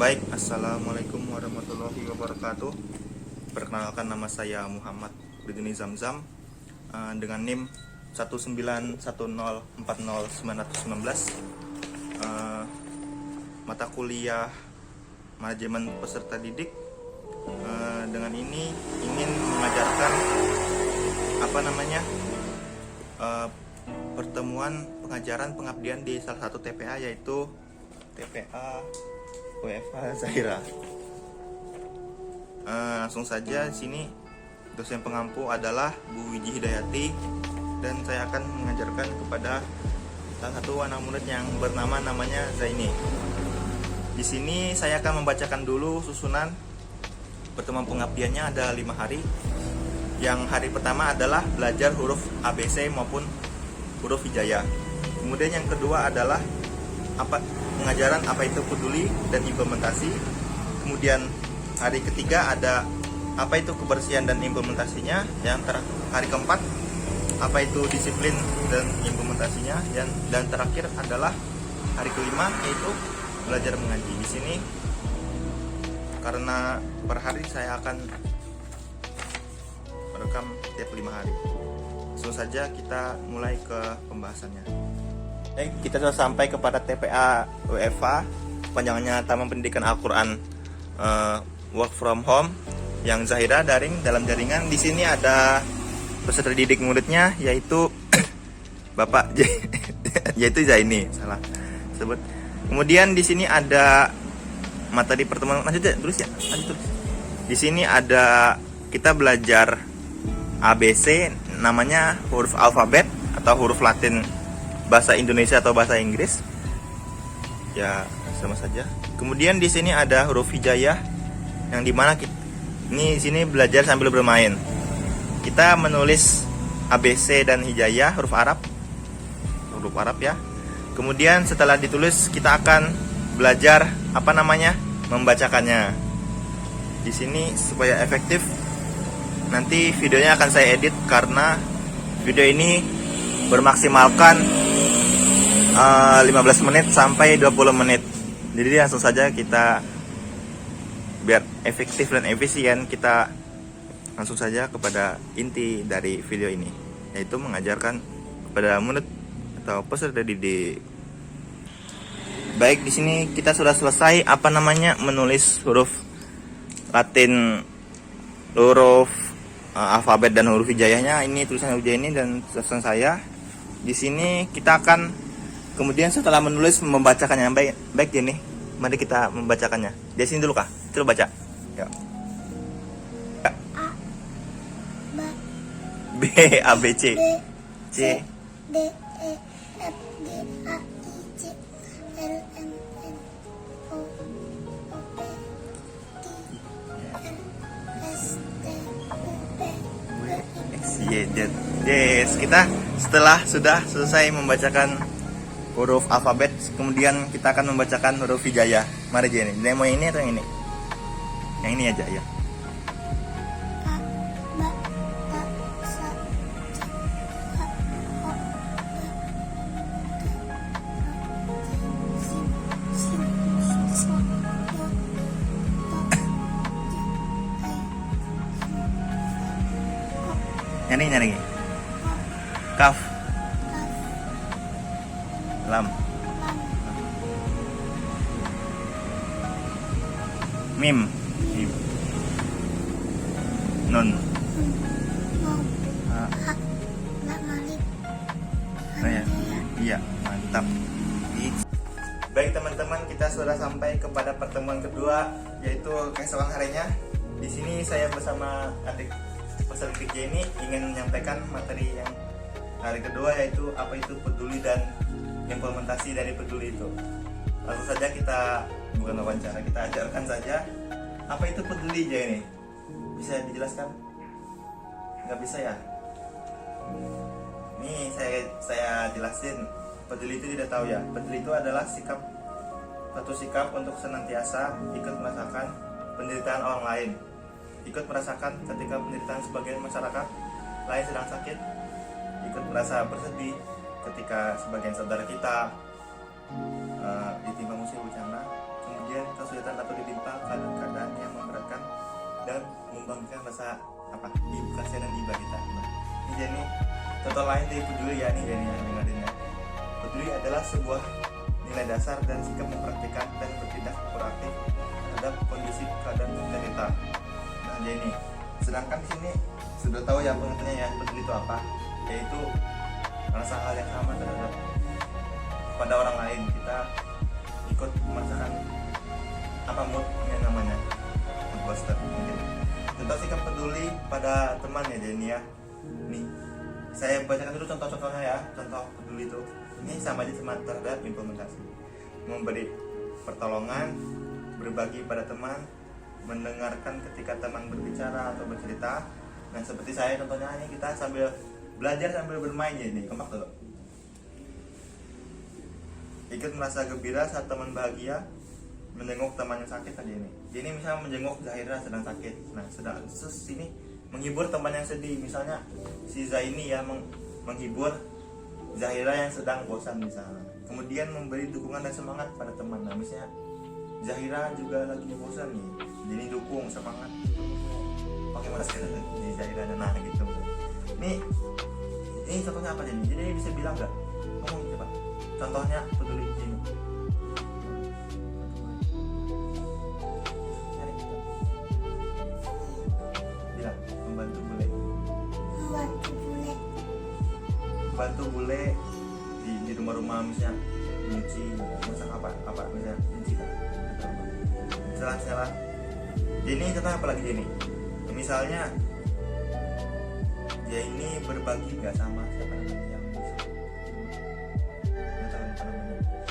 Baik, assalamualaikum warahmatullahi wabarakatuh. Perkenalkan, nama saya Muhammad Begini Zamzam, dengan NIM 191040919. Mata kuliah manajemen peserta didik. Dengan ini ingin mengajarkan pertemuan pengajaran pengabdian di salah satu TPA, yaitu TPA WFH Zahira. Langsung saja, di sini dosen pengampu adalah Bu Wiji Hidayati, dan saya akan mengajarkan kepada salah satu anak murid yang namanya Zaini. Di sini saya akan membacakan dulu susunan pertemuan pengabdiannya. Ada 5 hari. Yang hari pertama adalah belajar huruf ABC maupun huruf hijaiyah. Kemudian yang kedua adalah pengajaran apa itu peduli dan implementasi. Kemudian hari ketiga ada apa itu kebersihan dan implementasinya. Hari keempat apa itu disiplin dan implementasinya. Dan terakhir adalah hari kelima, yaitu belajar mengaji. Di sini karena per hari saya akan merekam tiap 5 hari. Langsung saja kita mulai ke pembahasannya. Kita sudah sampai kepada TPA WFH, panjangannya Taman Pendidikan Al-Quran Work from Home, yang Zahira daring dalam jaringan. Di sini ada peserta didik muridnya, yaitu Bapak yaitu Zaini, salah sebut. Kemudian di sini ada materi pertemuan. Lanjut tulis. Di sini ada kita belajar ABC, namanya huruf alfabet atau huruf Latin bahasa Indonesia atau bahasa Inggris. Ya, sama saja. Kemudian di sini ada huruf hijaiyah, yang dimana di sini belajar sambil bermain. Kita menulis ABC dan hijaiyah huruf Arab ya. Kemudian setelah ditulis kita akan belajar membacakannya. Di sini supaya efektif, nanti videonya akan saya edit karena video ini bermaksimalkan 15 menit sampai 20 menit. Jadi langsung saja, kita biar efektif dan efisien, kita langsung saja kepada inti dari video ini, yaitu mengajarkan kepada murid atau peserta didik. Baik, di sini kita sudah selesai menulis huruf Latin, huruf alfabet dan huruf hijaiyahnya. Ini tulisan ujian ini dan tulisan saya. Di sini kita akan kemudian setelah menulis membacakannya. Baik Jenny, mari kita membacakannya. Di sini dulu Kak, coba baca. Ya. B A B C C D E F G H I J L M N O P Q R S T U V X Y Z. Yes, kita sudah selesai membacakan huruf alfabet, kemudian kita akan membacakan huruf hijaiyah. Mari Jenny, demo ini atau yang ini? Yang ini aja ya. A B A S C H O Nyari. Kaf, lam, mim, nun. Iya, mantap. Baik teman-teman, kita sudah sampai kepada pertemuan kedua, yaitu keesokan harinya. Di sini saya bersama adik peserta didik ini ingin menyampaikan materi yang hari kedua, yaitu apa itu peduli dan implementasi dari peduli itu. Langsung saja kita bukan wawancara, kita ajarkan saja apa itu peduli aja ini. Bisa dijelaskan? Nggak bisa ya? Nih saya jelasin. Peduli itu tidak tahu ya. Peduli itu adalah suatu sikap untuk senantiasa ikut merasakan penderitaan orang lain. Ikut merasakan ketika penderitaan sebagian masyarakat lain sedang sakit. Ikut merasa bersedih ketika sebagian saudara kita ditimpa musibah bencana. Kemudian kita sudah kesulitan atau ditimpa keadaan yang memberatkan dan membangkitkan rasa kasihan dan iba kita. Nah, ini jadi contoh lain dari peduli ya nih jadi dengerin ya. Peduli adalah sebuah nilai dasar dan sikap memperhatikan dan bertindak proaktif terhadap kondisi keadaan kita. Nah, jadi sedangkan di sini sudah tahu ya pengertiannya ya, peduli itu apa? Yaitu merasa hal yang sama terhadap pada orang lain, kita ikut merasakan moodnya namanya mood booster mungkin. Contoh sikap peduli pada teman ya Jenny ya. Nih saya bacakan dulu contoh-contohnya ya. Contoh peduli itu ini sama aja sama terhadap implementasi, memberi pertolongan, berbagi pada teman, mendengarkan ketika teman berbicara atau bercerita. Nah seperti saya contohnya ini kita sambil belajar sambil bermain ya ini kompak tuh. Ikut merasa gembira saat teman bahagia, menjenguk teman yang sakit tadi ini. Jadi misalnya menjenguk Zahira sedang sakit. Nah sedang ini menghibur teman yang sedih. Misalnya si Zaini ya menghibur Zahira yang sedang bosan misalnya. Kemudian memberi dukungan dan semangat pada teman. Nah misalnya Zahira juga lagi bosan nih, jadi dukung semangat. Pakai masker di Zahira nah gitu. Ini contohnya apa jadi? Jadi bisa bilang nggak? Ngomong coba. Contohnya peduli ini. Bilang membantu bule. Membantu bule di rumah-rumah misalnya nyuci, masak apa misalnya nyuci kan. Misalnya ini contoh apa lagi ini? Misalnya dia ini berbagi nggak sama siapa namanya yang bisa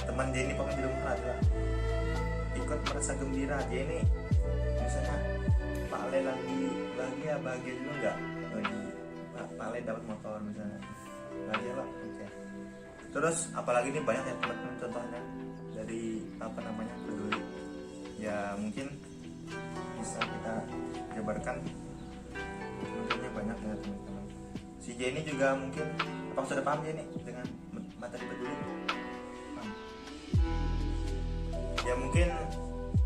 teman dia ini pengen di rumah adalah ikut merasa gembira. Dia ini misalnya Pak Ale lagi bahagia juga nggak lagi Pak Ale dapat motor misalnya bahagia lah. Oke. Terus apalagi ini banyak ya teman-teman contohnya dari peduli ya, mungkin bisa kita jabarkan contohnya banyak ya teman-teman. Si Jenny juga mungkin apa sudah paham Jenny dengan materi peduli? Paham? Ya mungkin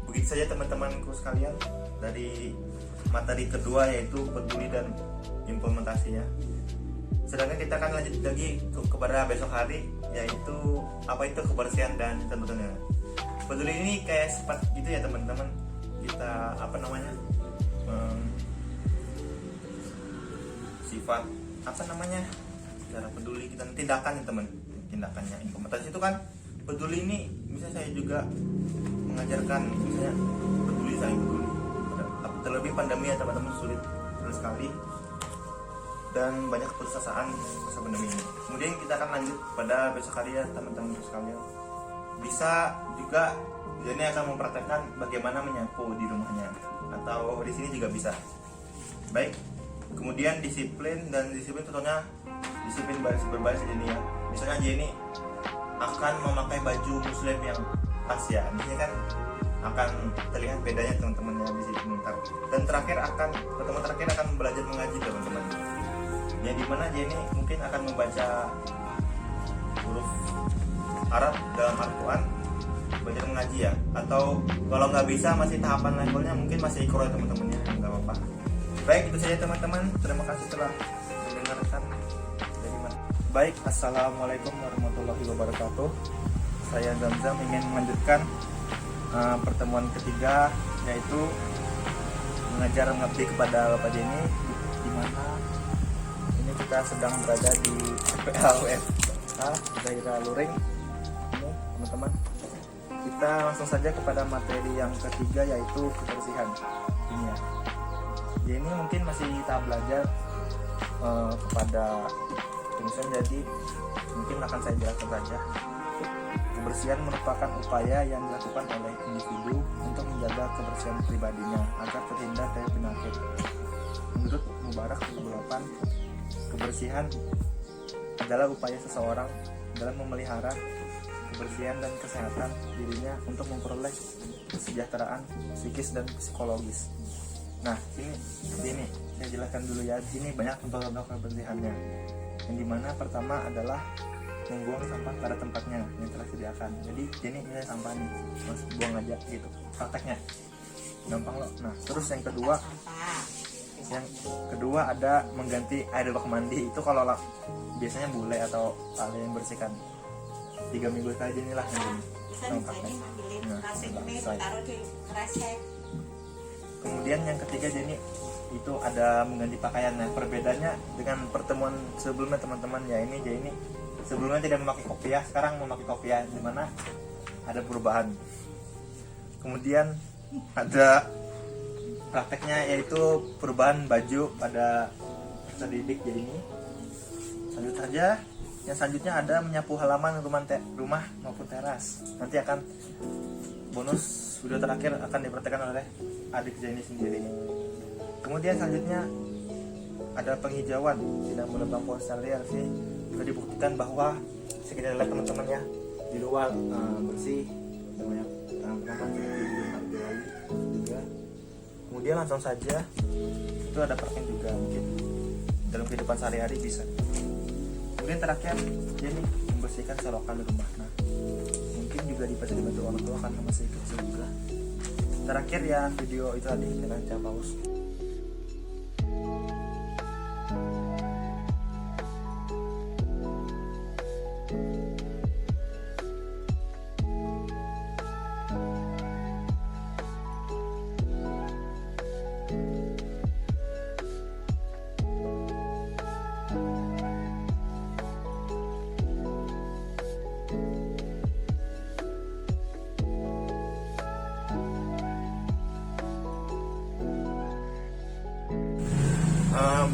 begitu saja teman-temanku sekalian dari materi kedua yaitu peduli dan implementasinya. Sedangkan kita akan lanjut lagi kepada besok hari yaitu apa itu kebersihan dan tentunya. Peduli ini kayak sifat gitu ya teman-teman. Kita sifat cara peduli kita tindakan ya teman, tindakannya implementasi itu kan peduli ini misalnya saya juga mengajarkan misalnya peduli saling peduli, terlebih pandemi ya teman-teman sulit sekali dan banyak keputusasaan masa pandemi ini. Kemudian kita akan lanjut pada besok hari ya teman-teman sekalian. Bisa juga Jenny akan mempraktekkan bagaimana menyapu di rumahnya atau di sini juga bisa. Baik. Kemudian disiplin contohnya disiplin berbaris Jenny ya. Misalnya Jenny akan memakai baju muslim yang pas ya. Ini kan akan terlihat bedanya teman-teman ya di sini. Dan pertemuan terakhir akan belajar mengaji teman-teman. Ya dimana Jenny mungkin akan membaca huruf Arab dalam Al-Quran, belajar mengaji ya. Atau kalau nggak bisa masih tahapan levelnya mungkin masih Iqra teman-temannya, nggak apa-apa. Baik, itu saja teman-teman. Terima kasih telah mendengarkan dari mana. Baik, assalamualaikum warahmatullahi wabarakatuh. Saya Zamzam ingin melanjutkan pertemuan ketiga yaitu mengajar mengabdi kepada Bapak Jenny, di mana ini kita sedang berada di TPA UFA Zahira Luring. Ini teman-teman. Kita langsung saja kepada materi yang ketiga yaitu kebersihan. Ini ya. Ya ini mungkin masih kita belajar kepada tulisan, jadi mungkin akan saya jelaskan saja. Kebersihan merupakan upaya yang dilakukan oleh individu untuk menjaga kebersihan pribadinya agar terhindar dari penyakit. Menurut Mubarak 28, kebersihan adalah upaya seseorang dalam memelihara kebersihan dan kesehatan dirinya untuk memperoleh kesejahteraan psikis dan psikologis. Nah, ini saya jelaskan dulu ya. Di sini banyak contoh-contoh kebersihannya. Yang dimana pertama adalah membuang sampah pada tempatnya yang telah disediakan. Jadi ini nilai sampah nih, mas buang aja gitu prakteknya, gampang loh. Nah terus yang kedua ada mengganti air bak mandi. Itu kalau biasanya bule atau kalian yang bersihkan 3 minggu sekali inilah yang ini. Nah, kemudian yang ketiga Jenny itu ada mengganti pakaian. Nah perbedaannya dengan pertemuan sebelumnya teman-teman ya, ini Jenny sebelumnya tidak memakai kopiah, sekarang memakai kopiah, dimana ada perubahan. Kemudian ada prakteknya yaitu perubahan baju pada peserta didik Jenny. Lanjut saja. Yang selanjutnya ada menyapu halaman rumah maupun teras. Nanti akan bonus video terakhir akan dipraktekkan oleh adik Jenny sendiri. Kemudian selanjutnya ada penghijauan, tidak menebang pohon secara liar. Sih juga dibuktikan bahwa sekitar lihat teman-teman ya, di luar bersih, banyak tanaman juga. Kemudian langsung saja itu ada praktek juga, mungkin dalam kehidupan sehari-hari bisa. Kemudian terakhir Jenny membersihkan selokan di rumah. Nah mungkin juga bisa dibantu orang tua karena masih kecil juga. Terakhir ya video itu tadi kita coba pause.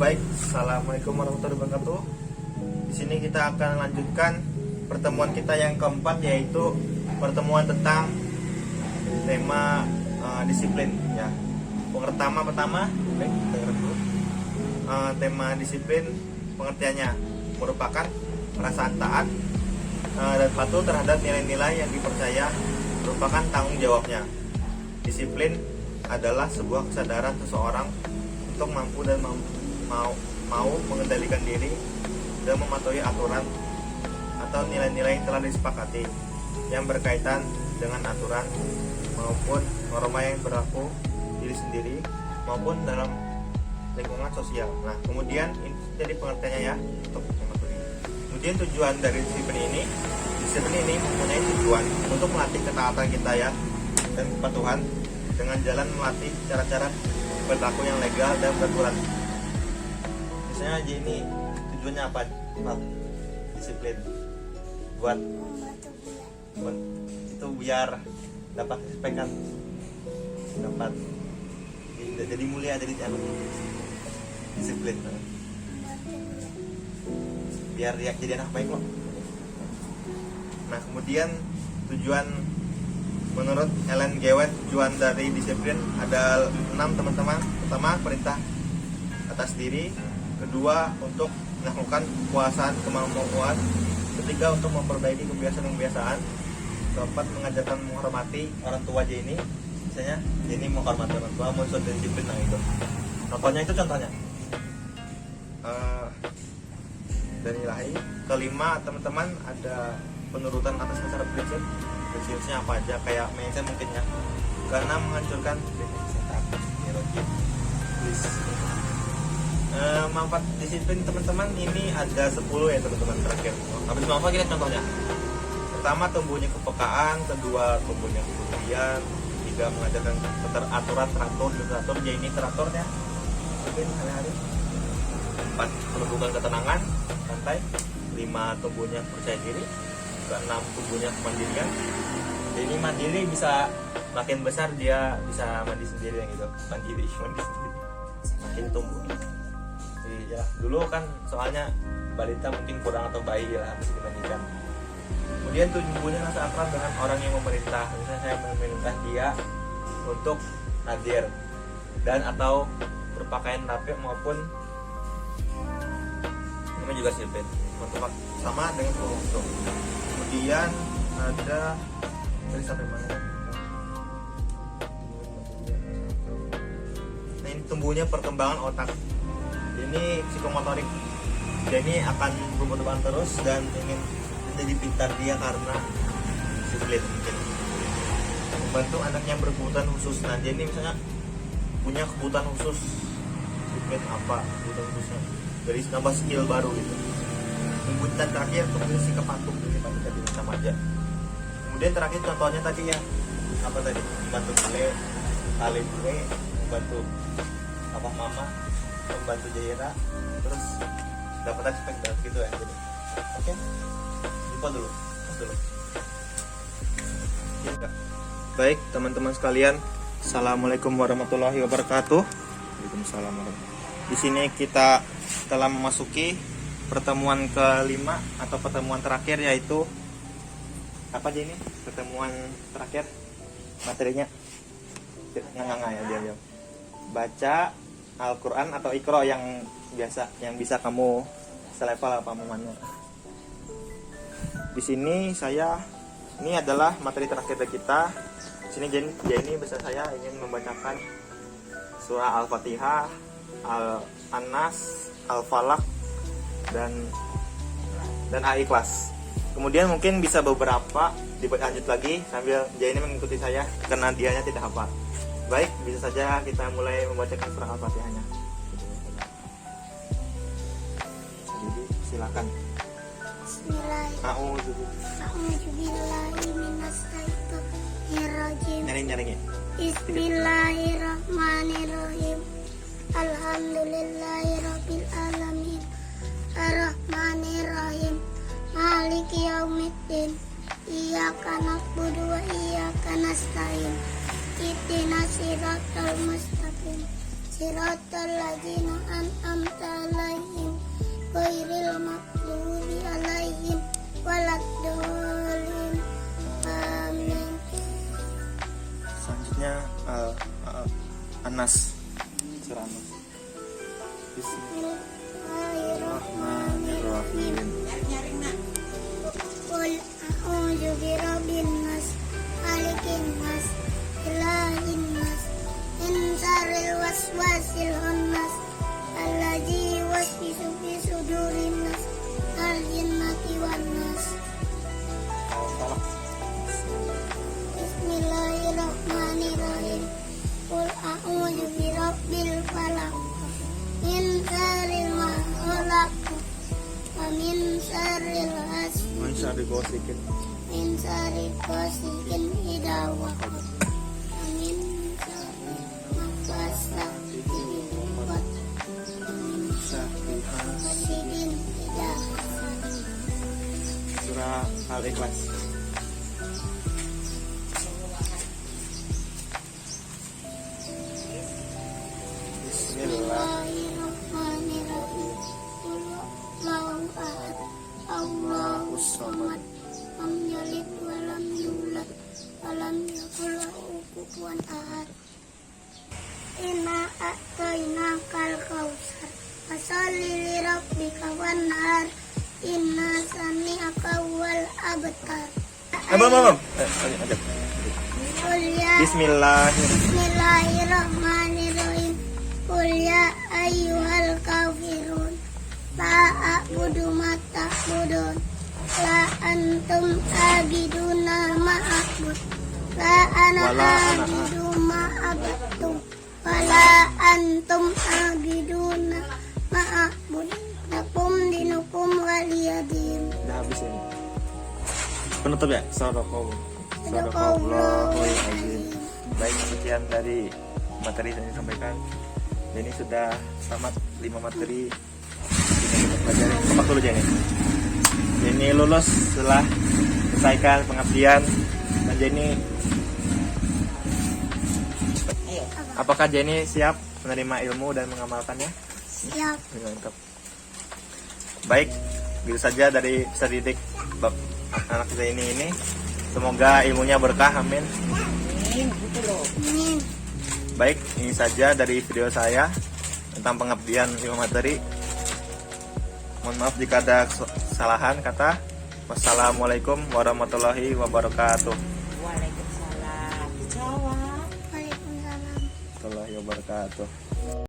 Baik, assalamualaikum warahmatullahi wabarakatuh. Di sini kita akan lanjutkan pertemuan kita yang keempat, yaitu pertemuan tentang tema disiplin. Ya, pertama, baik, tema disiplin pengertiannya merupakan perasaan taat dan patuh terhadap nilai-nilai yang dipercaya, merupakan tanggung jawabnya. Disiplin adalah sebuah kesadaran seseorang untuk mampu dan mau mengendalikan diri dan mematuhi aturan atau nilai-nilai yang telah disepakati yang berkaitan dengan aturan maupun norma yang berlaku diri sendiri maupun dalam lingkungan sosial. Nah, kemudian ini jadi pengertiannya ya untuk mematuhi. Kemudian tujuan dari disiplin ini mempunyai tujuan untuk melatih ketaatan kita ya dan kepatuhan dengan jalan melatih cara-cara berlaku yang legal dan beraturan. Misalnya aja ini tujuannya apa? Disiplin buat itu biar dapat respekan, dapat jadi mulia, jadi disiplin biar ya jadi anak baik loh. Nah kemudian tujuan menurut Ellen G. White, tujuan dari disiplin ada 6 teman-teman. Pertama, perintah atas diri. Kedua, untuk melakukan kekuasaan kemampuan. Ketiga, untuk memperbaiki kebiasaan-kebiasaan. Keempat, mengajarkan menghormati orang tua Jenny. Misalnya Jenny menghormati orang tua, muncul disiplin nah itu. Contohnya itu dari ilahi. Kelima, teman-teman ada penurutan atas dasar prinsip. Prinsipnya apa aja, kayak mindset mungkin ya, karena menghancurkan manfaat disiplin teman-teman ini ada 10 ya teman-teman terakhir. Habis apa kita contohnya? Pertama, tumbuhnya kepekaan. Kedua, tumbuhnya kepedulian. Tiga, mengajarkan teratur. Ya ini teraturnya mungkin hari-hari. 4, menumbuhkan ketenangan santai. 5, tumbuhnya percaya diri. 6, tumbuhnya kemandirian. Jadi mandiri bisa makin besar, dia bisa mandi sendiri yang gitu. Mandi sendiri makin tumbuh. Jadi ya dulu kan soalnya balita mungkin kurang atau bayi lah masih dibandingkan. Kemudian tumbuhnya rasa akrab dengan orang yang memerintah. Misalnya saya memerintah dia untuk hadir dan atau berpakaian rapi maupun namanya juga disiplin. Sama dengan untuk. Kemudian ada dari sampai mana? Nah ini tumbuhnya perkembangan otak. Ini psikomotorik. Jadi akan berkembang terus dan ingin jadi pintar dia karena siplit mungkin. Membantu anak yang berkebutuhan khusus. Nah dia ini misalnya punya kebutuhan khusus, siplit apa kebutuhan khususnya, dari nambah skill baru gitu. Kemudian terakhir fungsi kepatung, ini patung tadi sama aja. Kemudian terakhir contohnya tadi ya, apa tadi, membantu kali gue, membantu apa mama, membantu Jaira, terus dapat aspek dan gitu ya. Jadi oke, lupa dulu, pas dulu. Ya. Baik teman-teman sekalian, assalamualaikum warahmatullahi wabarakatuh. Waalaikumsalam warahmatullahi. Di sini kita telah memasuki pertemuan kelima atau pertemuan terakhir, yaitu apa aja ini pertemuan terakhir materinya ya dia baca Al-Quran atau Iqra yang biasa, yang bisa kamu selevel apa namanya. Di sini ini adalah materi terakhir dari kita. Di sini Jenny bersama saya ingin membacakan surah Al-Fatihah, Al-Nas, Al-Falaq dan Al-Ikhlas. Kemudian mungkin bisa beberapa dilanjut lagi sambil Jenny mengikuti saya karena dianya tidak hafal. Baik, bisa saja kita mulai membacakan surah Al-Fatihahnya. Jadi silakan. Bismillahirrahmanirrahim. Nyaring. Bismillahirrahmanirrahim. Alhamdulillahirabbil alamin. Arrahmanirrahim. Maliki yaumiddin. Iyyaka na'budu wa iyyaka nasta'in. Ihdinas siratal mustaqim. Siratal ladzina an'amta 'alaihim ghairil maghdubi 'alaihim waladdallin. Amin. Selanjutnya An-Nas, surah An-Nas. Bismillahirrahmanirrahim. Qul a'udzu birabbin nas, malikin nas, ilahin nas, min syarril waswasil khannas, alladzi yuwaswisu fi sudurin nas, minal jinnati wan nas. Bismillahirrahmanirrahim. Qul a'udzu birabbil falaq, min syarri ma khalaq, wa min syarril ghasiqin, min syarri ghasiqin idza waqab, wa min syarri nafasat fil 'uqad, wa min syarri hasidin idza hasad. Surah Al-Ikhlas. Bismillahirrahmanirrahim. Qul huwallahu ahad, Allahus samad, lam yalid wa lam yulad wa lam yakul lahu kufuwan ahad. Inna a'tainakal kautsar, fasholli li rabbika wanhar, inna sani'aka wal abtar. Qul ya Bismillahirrahmanirrahim. Qul ya ayyuhal kafirun, la a'budu ma ta'budun, la antum abiduna ma a'bud, la ana abidu ma abadtum, wa la antum abiduna ma a'bud, lakum dinukum waliyadin. Udah habis ini. Penutup ya. Sadaqallahul azim. Baik, sekian dari materi yang disampaikan. Jadi sudah tamat 5 materi yang kita pelajari. Kepak dulu Jenny. Jenny lulus setelah selesaikan pengabdian. Dan Jenny, apakah Jenny siap menerima ilmu dan mengamalkannya? Siap. Mantap. Baik, gitu saja dari Peserta Didik anak kita ini. Semoga ilmunya berkah, amin. Amin. Baik, ini saja dari video saya tentang pengabdian 5 materi. Mohon maaf jika ada kesalahan kata. Wassalamualaikum warahmatullahi wabarakatuh. Waalaikumsalam. Dijawab. Waalaikumsalam. Warahmatullahi wabarakatuh.